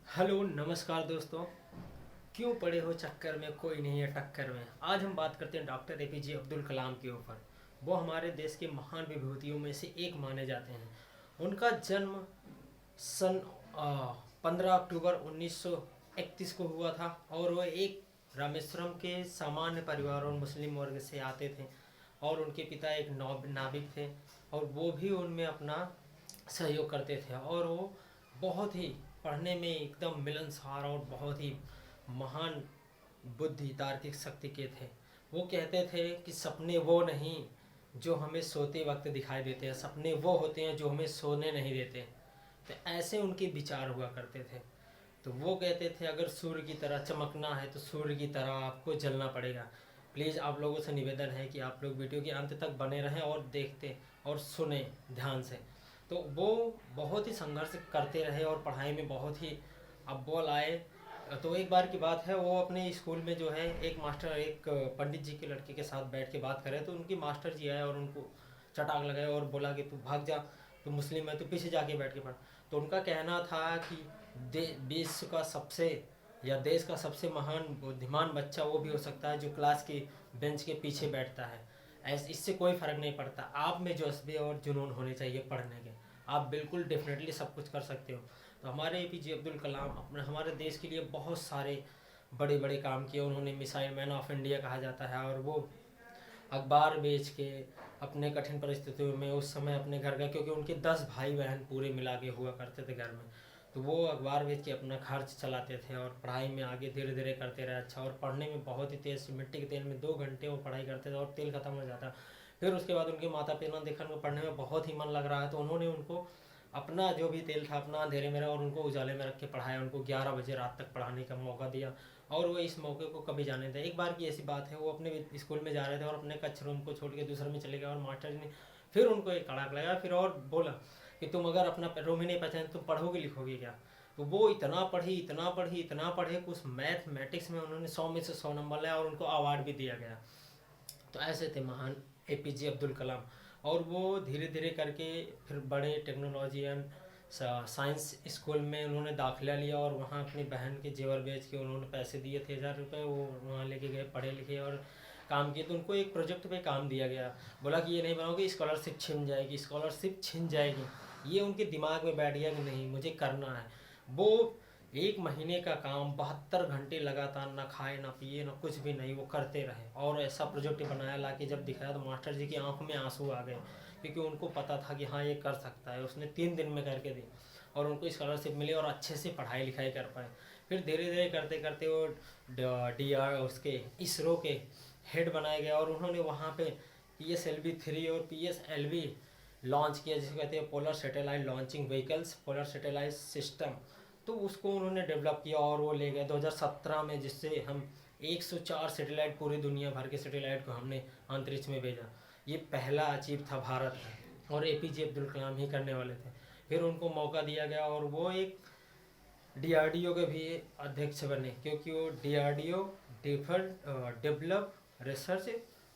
Hello नमस्कार दोस्तों। क्यों पड़े हो चक्कर में, कोई नहीं है टक्कर में। आज हम बात करते हैं डॉक्टर एपीजे अब्दुल कलाम के ऊपर। वो हमारे देश के महान विभूतियों में से एक माने जाते हैं। उनका जन्म सन 15 अक्टूबर 1931 को हुआ था और वह एक रामेश्वरम के सामान्य परिवार और मुस्लिम वर्ग से आते थे। और उनके पिता एक नाविक थे और वो भी उनमें अपना सहयोग करते थे। और वो बहुत ही पढ़ने में एकदम मिलनसार और बहुत ही महान बुद्धि तार्किक शक्ति के थे। वो कहते थे कि सपने वो नहीं जो हमें सोते वक्त दिखाई देते हैं, सपने वो होते हैं जो हमें सोने नहीं देते। तो ऐसे उनके विचार हुआ करते थे। तो वो कहते थे अगर सूर्य की तरह चमकना है तो सूर्य की तरह आपको जलना पड़ेगा। प्लीज़ आप लोगों से निवेदन है कि आप लोग वीडियो के अंत तक बने रहें और देखते और सुने ध्यान से। तो वो बहुत ही संघर्ष करते रहे और पढ़ाई में बहुत ही अव्वल आए। तो एक बार की बात है, वो अपने स्कूल में जो है एक पंडित जी के लड़के के साथ बैठ के बात करे तो उनकी मास्टर जी आए और उनको चटाक लगाए और बोला कि तू भाग जा, तू मुस्लिम है, तू पीछे जाके बैठ के पढ़। तो उनका कहना था कि विश्व का सबसे या देश का सबसे महान बुद्धिमान बच्चा वो भी हो सकता है जो क्लास की बेंच के पीछे बैठता है। ऐसे इससे कोई फ़र्क नहीं पड़ता, आप में जज्बे और जुनून होने चाहिए पढ़ने के। आप बिल्कुल डेफिनेटली सब कुछ कर सकते हो। तो हमारे एपीजे अब्दुल कलाम अपने हमारे देश के लिए बहुत सारे बड़े बड़े काम किए। उन्होंने मिसाइल मैन ऑफ इंडिया कहा जाता है। और वो अखबार बेच के अपने कठिन परिस्थितियों में उस समय अपने घर का, क्योंकि उनके 10 भाई बहन पूरे मिला के हुआ करते थे घर में, तो वो अखबार बेच के अपना खर्च चलाते थे और पढ़ाई में आगे धीरे धीरे करते रहे। अच्छा, और पढ़ने में बहुत ही तेज़, मिट्टी के तेल में 2 घंटे वो पढ़ाई करते थे और तेल खत्म हो जाता। फिर उसके बाद उनके माता पिता देखा उनको पढ़ने में बहुत ही मन लग रहा है तो उन्होंने उनको अपना जो भी तेल था अपना अंधेरे में रहा और उनको उजाले में रख के पढ़ाया। उनको 11 बजे रात तक पढ़ाने का मौका दिया और वो इस मौके को कभी जाने थे। एक बार की ऐसी बात है, वो अपने स्कूल में जा रहे थे और अपने कच्छ रूम को छोड़ के दूसरे में चले गए और मास्टर जी ने फिर उनको एक कड़ाक लगाया फिर और बोला कि तुम अगर अपना रूम ही नहीं पहचाने तुम पढ़ोगे लिखोगे क्या। तो वो इतना पढ़ी इतना पढ़ी इतना पढ़े कि उस मैथमेटिक्स में उन्होंने 100 में से 100 नंबर लाया और उनको अवार्ड भी दिया गया। तो ऐसे थे महान एपीजे अब्दुल कलाम। और वो धीरे धीरे करके फिर बड़े टेक्नोलॉजियन साइंस स्कूल में उन्होंने दाखिला लिया और वहाँ अपनी बहन के जेवर बेच के उन्होंने पैसे दिए थे 1000 रुपये, वो वहाँ लेके गए, पढ़े लिखे और काम किए। तो उनको एक प्रोजेक्ट पे काम दिया गया, बोला कि ये नहीं बनाओगे स्कॉलरशिप छिन जाएगी, स्कॉलरशिप छिन जाएगी। ये उनके दिमाग में बैठ गया कि नहीं मुझे करना है। वो 1 महीने का काम 72 घंटे लगातार ना खाए ना पिए ना कुछ भी नहीं, वो करते रहे और ऐसा प्रोजेक्ट बनाया। ला के जब दिखाया तो मास्टर जी की आंखों में आंसू आ गए, क्योंकि उनको पता था कि हाँ ये कर सकता है। उसने 3 दिन में करके दी और उनको स्कॉलरशिप मिली और अच्छे से पढ़ाई लिखाई कर पाए। फिर धीरे धीरे करते करते वो डी आर उसके इसरो के हेड बनाए गए और उन्होंने वहाँ पे PSLV-3 और PSLV लॉन्च किया, जिसे कहते हैं polar satellite launching vehicles, polar satellite system. तो उसको उन्होंने डेवलप किया और वो ले गए 2017 में, जिससे हम 104 सैटेलाइट पूरी दुनिया भर के सैटेलाइट को हमने अंतरिक्ष में भेजा। ये पहला अचीव था भारत का और एपीजे अब्दुल कलाम ही करने वाले थे। फिर उनको मौका दिया गया और वो एक DRDO के भी अध्यक्ष बने, क्योंकि वो DRDO develop research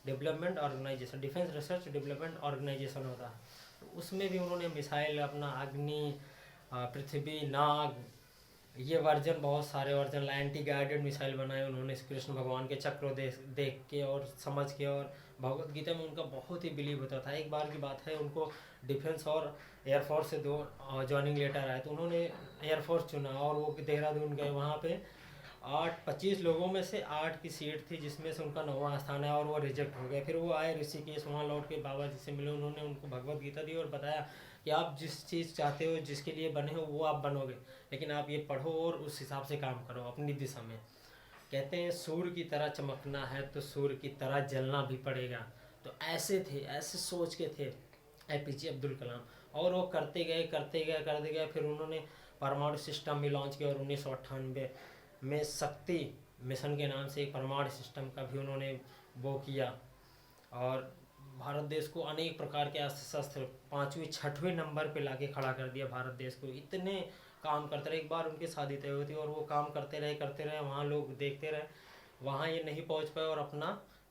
development organization, defence research development organization होता है। तो उसमें भी उन्होंने मिसाइल अपना अग्नि, पृथ्वी, नाग, ये वर्जन बहुत सारे वर्जन एंटी गाइडेड मिसाइल बनाए उन्होंने कृष्ण भगवान के चक्र देख देख के और समझ के। और भगवत गीता में उनका बहुत ही बिलीव होता था। एक बार की बात है, उनको डिफेंस और एयरफोर्स से 2 ज्वाइनिंग लेटर आए तो उन्होंने एयरफोर्स चुना और वो देहरादून गए। वहाँ पे 25 लोगों में से 8 की सीट थी, जिसमें से उनका 9वां स्थान है और वो रिजेक्ट हो गए। फिर वो आए ऋषिकेश, वहाँ लौट के बाबा जी से मिले, उन्होंने उनको भगवत गीता दी और बताया कि आप जिस चीज़ चाहते हो, जिसके लिए बने हो वो आप बनोगे, लेकिन आप ये पढ़ो और उस हिसाब से काम करो अपनी दिशा में। कहते हैं सूर्य की तरह चमकना है तो सूर्य की तरह जलना भी पड़ेगा। तो ऐसे थे, ऐसे सोच के थे एपीजे अब्दुल कलाम। और वो करते गए करते गए करते गए, फिर उन्होंने परमाणु सिस्टम भी लॉन्च किया और 1998 में शक्ति मिशन के नाम से एक परमाणु सिस्टम का भी उन्होंने वो किया। और भारत देश को अनेक प्रकार के अस्त्र शस्त्र 5वें 6वें नंबर पे लाके खड़ा कर दिया भारत देश को। इतने काम करते रहे, एक बार उनकी शादी तय हुई थी और वो काम करते रहे, वहाँ लोग देखते रहे, वहाँ ये नहीं पहुँच पाए और अपना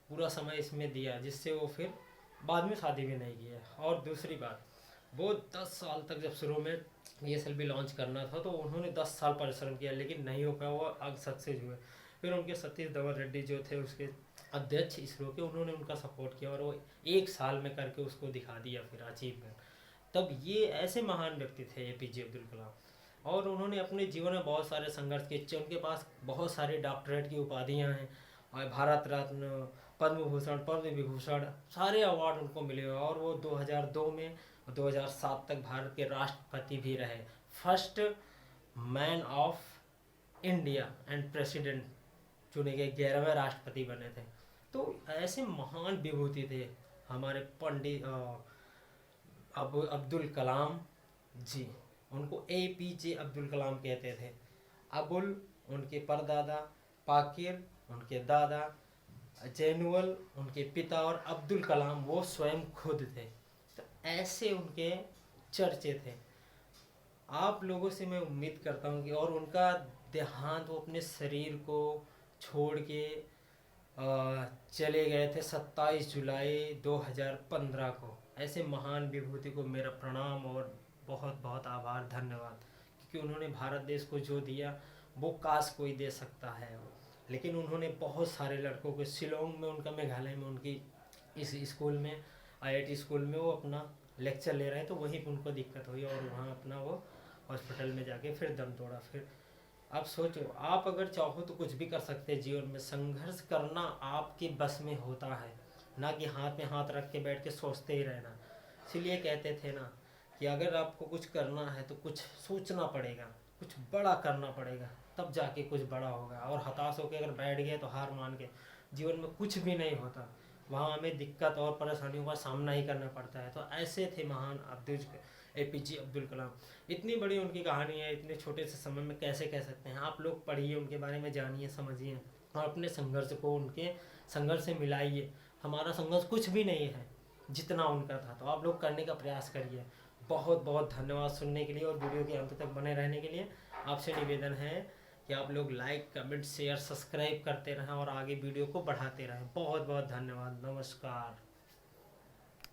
पूरा समय इसमें दिया, जिससे वो फिर बाद में शादी भी नहीं की है। और दूसरी बात, वो 10 साल तक जब शुरू में ESL भी लॉन्च करना था, तो उन्होंने 10 साल परिश्रम किया लेकिन नहीं हो पाया, वो अब सक्सेस हुए। फिर उनके सतीश धवन रेड्डी जो थे उसके अध्यक्ष इसरो के, उन्होंने उनका सपोर्ट किया और वो 1 साल में करके उसको दिखा दिया फिर अचीवमेंट। तब ये ऐसे महान व्यक्ति थे APJ अब्दुल कलाम। और उन्होंने अपने जीवन में बहुत सारे संघर्ष किए, उनके पास बहुत सारी डॉक्टरेट की उपाधियाँ हैं और भारत रत्न, पद्म भूषण, पद्म विभूषण, सारे अवार्ड उनको मिले। और वो 2002 में 2007 तक भारत के राष्ट्रपति भी रहे, first man of India and president चुने गए, 11वें राष्ट्रपति बने थे। तो ऐसे महान विभूति थे हमारे पंडित अब्दुल कलाम जी। उनको APJ अब्दुल कलाम कहते थे। अबुल उनके परदादा, पाकिर उनके दादा, जैनुअल उनके पिता और अब्दुल कलाम वो स्वयं खुद थे। तो ऐसे उनके चर्चे थे। आप लोगों से मैं उम्मीद करता हूँ कि, और उनका देहांत वो अपने शरीर को छोड़ के चले गए थे 27 जुलाई 2015 को। ऐसे महान विभूति को मेरा प्रणाम और बहुत बहुत आभार, धन्यवाद, क्योंकि उन्होंने भारत देश को जो दिया वो काश कोई दे सकता है। लेकिन उन्होंने बहुत सारे लड़कों को, शिलोंग में उनका, मेघालय में उनकी इस स्कूल में, IIT स्कूल में वो अपना लेक्चर ले रहे हैं, तो वहीं पर उनको दिक्कत हुई और वहाँ अपना वो हॉस्पिटल में जाके फिर दम तोड़ा। फिर आप सोचो, आप अगर चाहो तो कुछ भी कर सकते हैं जीवन में। संघर्ष करना आपके बस में होता है, ना कि हाथ में हाथ रख के बैठ के सोचते ही रहना। इसलिए कहते थे ना कि अगर आपको कुछ करना है तो कुछ सोचना पड़ेगा, कुछ बड़ा करना पड़ेगा, तब जाके कुछ बड़ा होगा। और हताश होकर अगर बैठ गए तो हार मान के, जीवन में कुछ भी नहीं होता। वहाँ हमें दिक्कत और परेशानियों का सामना ही करना पड़ता है। तो ऐसे थे महान APJ अब्दुल कलाम। इतनी बड़ी उनकी कहानी है, इतने छोटे से समय में कैसे कह सकते हैं। आप लोग पढ़िए, उनके बारे में जानिए, समझिए और अपने संघर्ष को उनके संघर्ष से मिलाइए। हमारा संघर्ष कुछ भी नहीं है जितना उनका था, तो आप लोग करने का प्रयास करिए। बहुत बहुत धन्यवाद सुनने के लिए और वीडियो के अंत तक बने रहने के लिए। आपसे निवेदन है कि आप लोग लाइक, कमेंट, शेयर, सब्सक्राइब करते रहें और आगे वीडियो को बढ़ाते रहें। बहुत बहुत धन्यवाद, नमस्कार।